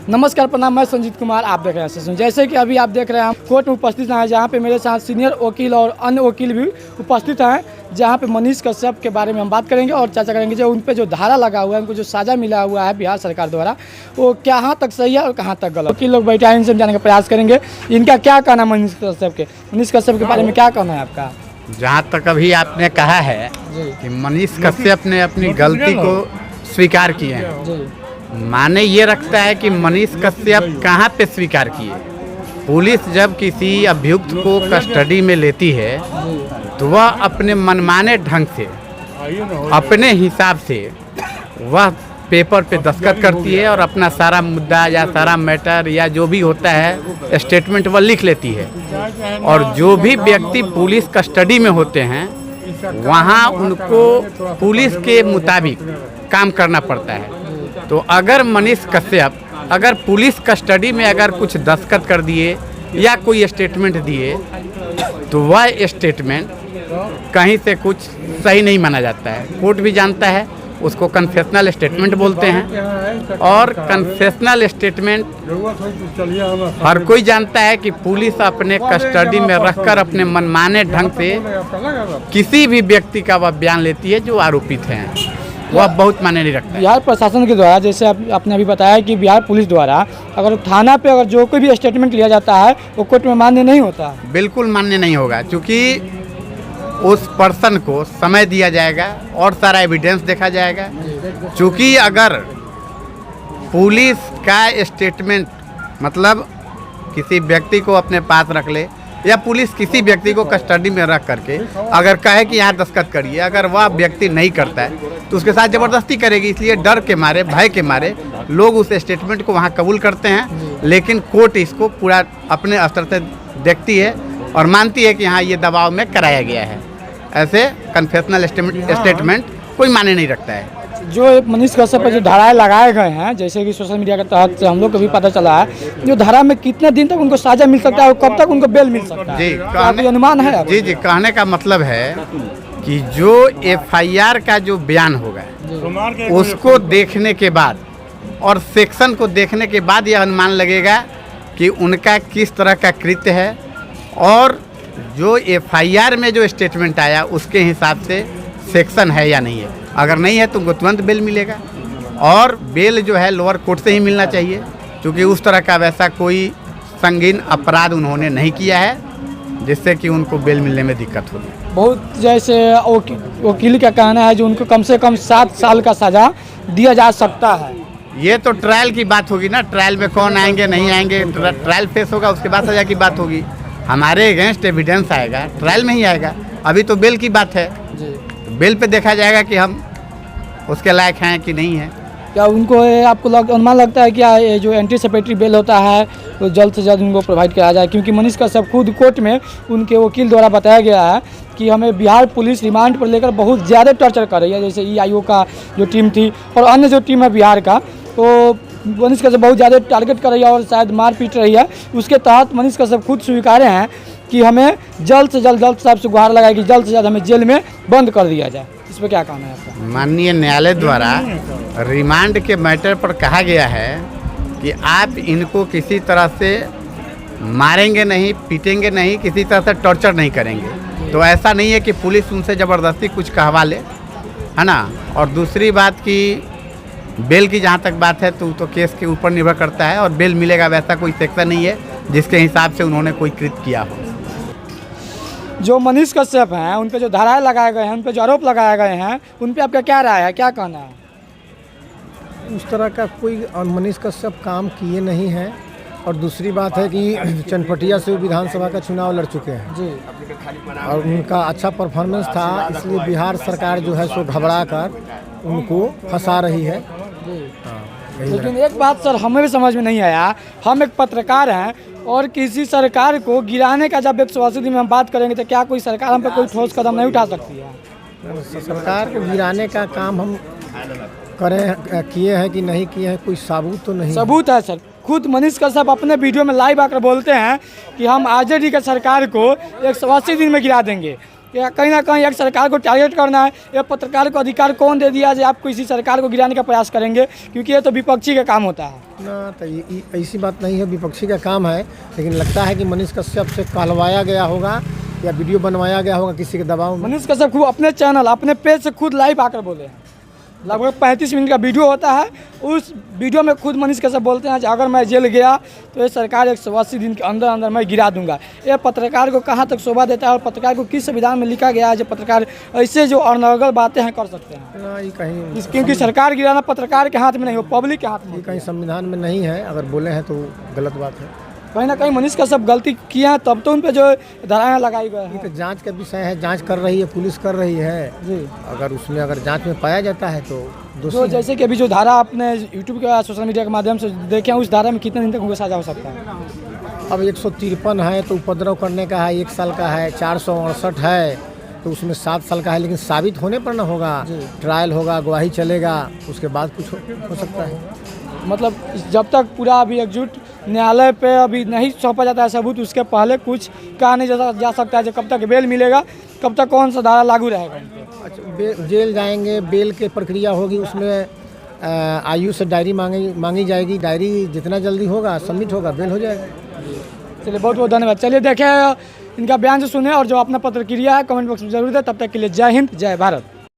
नमस्कार प्रणाम, मैं संजीत कुमार, आप देख रहे हैं सेशन। जैसे कि अभी आप देख रहे हैं हम कोर्ट में उपस्थित हैं, जहाँ पे मेरे साथ सीनियर वकील और अन्य वकील भी उपस्थित हैं, जहाँ पे मनीष कश्यप के बारे में हम बात करेंगे और चर्चा करेंगे। जो उन पे जो धारा लगा हुआ है, उनको जो साजा मिला हुआ है बिहार सरकार द्वारा, वो कहाँ तक सही है और कहाँ तक गलत। वकील लोग बैठे हैं, इनसे जाने का प्रयास करेंगे इनका क्या कहना है मनीष कश्यप के। मनीष कश्यप के बारे में क्या कहना है आपका? जहाँ तक अभी आपने कहा है कि मनीष कश्यप ने अपनी गलती को स्वीकार किए हैं, माने ये रखता है कि मनीष कश्यप कहाँ पे स्वीकार किए। पुलिस जब किसी अभियुक्त को कस्टडी में लेती है तो वह अपने मनमाने ढंग से, अपने हिसाब से वह पेपर पे दस्तखत करती है और अपना सारा मुद्दा या सारा मैटर या जो भी होता है स्टेटमेंट वह लिख लेती है। और जो भी व्यक्ति पुलिस कस्टडी में होते हैं वहाँ उनको पुलिस के मुताबिक काम करना पड़ता है। तो अगर मनीष कश्यप अगर पुलिस कस्टडी में अगर कुछ दस्तखत कर दिए या कोई स्टेटमेंट दिए तो वह स्टेटमेंट कहीं से कुछ सही नहीं माना जाता है। कोर्ट भी जानता है, उसको कन्फेशनल स्टेटमेंट बोलते हैं। और कन्फेशनल स्टेटमेंट हर कोई जानता है कि पुलिस अपने कस्टडी में रखकर अपने मनमाने ढंग से किसी भी व्यक्ति का वह बयान लेती है जो आरोपित हैं, वह बहुत मायने नहीं रखता है। बिहार प्रशासन के द्वारा, जैसे आपने अभी बताया कि बिहार पुलिस द्वारा अगर थाना पे अगर जो कोई भी स्टेटमेंट लिया जाता है वो कोर्ट में मान्य नहीं होता। बिल्कुल मान्य नहीं होगा, क्योंकि उस पर्सन को समय दिया जाएगा और सारा एविडेंस देखा जाएगा। क्योंकि अगर पुलिस का स्टेटमेंट मतलब किसी व्यक्ति को अपने पास रख ले या पुलिस किसी व्यक्ति को कस्टडी में रख करके अगर कहे कि यहाँ दस्तखत करिए, अगर वह व्यक्ति नहीं करता है तो उसके साथ ज़बरदस्ती करेगी। इसलिए डर के मारे, भय के मारे लोग उस स्टेटमेंट को वहाँ कबूल करते हैं। लेकिन कोर्ट इसको पूरा अपने स्तर से देखती है और मानती है कि हाँ ये दबाव में कराया गया है। ऐसे कन्फेशनल स्टेटमेंट कोई माने नहीं रखता है। जो मनीष कश्यप पर जो धाराएं लगाए गए हैं, जैसे कि सोशल मीडिया के तहत से हम लोग को भी पता चला है, जो धारा में कितने दिन तक उनको साजा मिल सकता है और कब तक उनको बेल मिल सकता है? जी, कोई अनुमान है? जी, कहने का मतलब है कि जो FIR का जो बयान होगा उसको देखने के बाद और सेक्शन को देखने के बाद यह अनुमान लगेगा कि उनका किस तरह का कृत्य है और जो FIR में जो स्टेटमेंट आया उसके हिसाब से सेक्शन है या नहीं है। अगर नहीं है तो उनको तुरंत बेल मिलेगा। और बेल जो है लोअर कोर्ट से ही मिलना चाहिए, क्योंकि उस तरह का वैसा कोई संगीन अपराध उन्होंने नहीं किया है जिससे कि उनको बेल मिलने में दिक्कत होगी। बहुत जैसे वकील का कहना है जो उनको कम से कम 7 साल का सजा दिया जा सकता है। ये तो ट्रायल की बात होगी ना, ट्रायल में कौन आएंगे नहीं आएंगे, ट्रायल फेस होगा उसके बाद सजा की बात होगी। हमारे अगेंस्ट एविडेंस आएगा, ट्रायल में ही आएगा। अभी तो बेल की बात है, बेल पे देखा जाएगा कि हम उसके लायक हैं कि नहीं हैं। क्या उनको आपको अनुमान लगता है क्या ये जो एंटीसिपेटरी बेल होता है तो जल्द से जल्द उनको प्रोवाइड कराया जाए? क्योंकि मनीष कश्यप खुद कोर्ट में उनके वकील द्वारा बताया गया है कि हमें बिहार पुलिस रिमांड पर लेकर बहुत ज़्यादा टॉर्चर कर रही है। जैसे EIO का जो टीम थी और अन्य जो टीम है बिहार का, तो मनीष कश्यप बहुत ज़्यादा टारगेट कर रही है और शायद मार पीट रही है। उसके तहत मनीष कश्यप खुद स्वीकारे हैं कि हमें जल्द से जल्द साहब से गुहार लगाए कि जल्द से जल्द हमें जेल में बंद कर दिया जाए। इस पर क्या कहना है आपका? माननीय न्यायालय द्वारा रिमांड के मैटर पर कहा गया है कि आप इनको किसी तरह से मारेंगे नहीं, पीटेंगे नहीं, किसी तरह से टॉर्चर नहीं करेंगे। तो ऐसा नहीं है कि पुलिस उनसे ज़बरदस्ती कुछ कहवा ले, है ना। और दूसरी बात कि बेल की जहाँ तक बात है तो केस के ऊपर निर्भर करता है और बेल मिलेगा वैसा कोई सेक्शन नहीं है जिसके हिसाब से उन्होंने कोई कृत्य किया हो। जो मनीष कश्यप हैं उन पे जो धाराएं लगाए गए हैं, उन पे जो आरोप लगाए गए हैं, उन पे आपका क्या राय है, क्या कहना है? उस तरह का कोई मनीष कश्यप काम किए नहीं हैं। और दूसरी बात है कि चनपटिया से विधानसभा का चुनाव लड़ चुके हैं जी, और उनका अच्छा परफॉर्मेंस था, इसलिए बिहार सरकार जो है सो घबरा कर उनको फंसा रही है। लेकिन एक बात सर हमें भी समझ में नहीं आया, हम एक पत्रकार हैं और किसी सरकार को गिराने का जब 180 दिन में हम बात करेंगे तो क्या कोई सरकार हम पे कोई ठोस कदम नहीं उठा सकती है? सरकार को गिराने का काम हम किए हैं कि नहीं किए हैं, कोई सबूत तो नहीं। सबूत है सर। खुद मनीष कश्यप अपने वीडियो में लाइव आकर बोलते हैं कि हम RJD के सरकार को 180 दिन में गिरा देंगे। कि कहीं ना कहीं एक सरकार को टारगेट करना है। ये पत्रकार को अधिकार कौन दे दिया जो आप किसी सरकार को गिराने का प्रयास करेंगे, क्योंकि ये तो विपक्षी का काम होता है ना। तो ऐसी बात नहीं है, विपक्षी का काम है, लेकिन लगता है कि मनीष कश्यप से कहलवाया गया होगा या वीडियो बनवाया गया होगा किसी के दबाव में। मनीष कश्यप खुद अपने चैनल अपने पेज से खुद लाइव आकर बोले हैं। लगभग 35 मिनट का वीडियो होता है, उस वीडियो में खुद मनीष कश्यप बोलते हैं कि अगर मैं जेल गया तो ये सरकार 180 दिन के अंदर अंदर मैं गिरा दूंगा। ये पत्रकार को कहाँ तक शोभा देता है और पत्रकार को किस संविधान में लिखा गया है जो पत्रकार ऐसे जो अनर्गल बातें हैं कर सकते हैं? ना, ये कहीं क्योंकि सरकार गिराना पत्रकार के हाथ में नहीं हो, पब्लिक के हाथ में। ये कहीं संविधान में नहीं है, अगर बोले हैं तो गलत बात है। कहीं ना कहीं मनीष कश्यप गलती किए हैं, तब तो उन पे जो धाराएं लगाई गई ये हैं। तो जांच का विषय है, जांच कर रही है, पुलिस कर रही है जी। अगर उसमें अगर जांच में पाया जाता है तो जो दोषी है। जैसे कि अभी जो धारा आपने यूट्यूब के सोशल मीडिया के माध्यम से देखे हैं, उस धारा में कितने दिन तक उनको सजा हो सकता है? अब 153 है तो उपद्रव करने का है, 1 साल का है, 468 है तो उसमें 7 साल का है, लेकिन साबित होने पर ना होगा, ट्रायल होगा, गवाही चलेगा, उसके बाद कुछ हो सकता है। मतलब जब तक पूरा अभी एकजुट न्यायालय पे अभी नहीं सौंपा जाता है सबूत, उसके पहले कुछ कहा नहीं जा सकता है। कब तक बेल मिलेगा, कब तक कौन सा धारा लागू रहेगा? अच्छा, जेल जाएंगे, बेल की प्रक्रिया होगी, उसमें आयु से डायरी मांगी जाएगी, डायरी जितना जल्दी होगा सबमिट होगा, बेल हो जाएगा। चलिए बहुत बहुत धन्यवाद। चलिए देखें इनका बयान से सुने और जो अपना प्रतिक्रिया है कमेंट बॉक्स में जरूर दें। तब तक के लिए जय हिंद, जय भारत।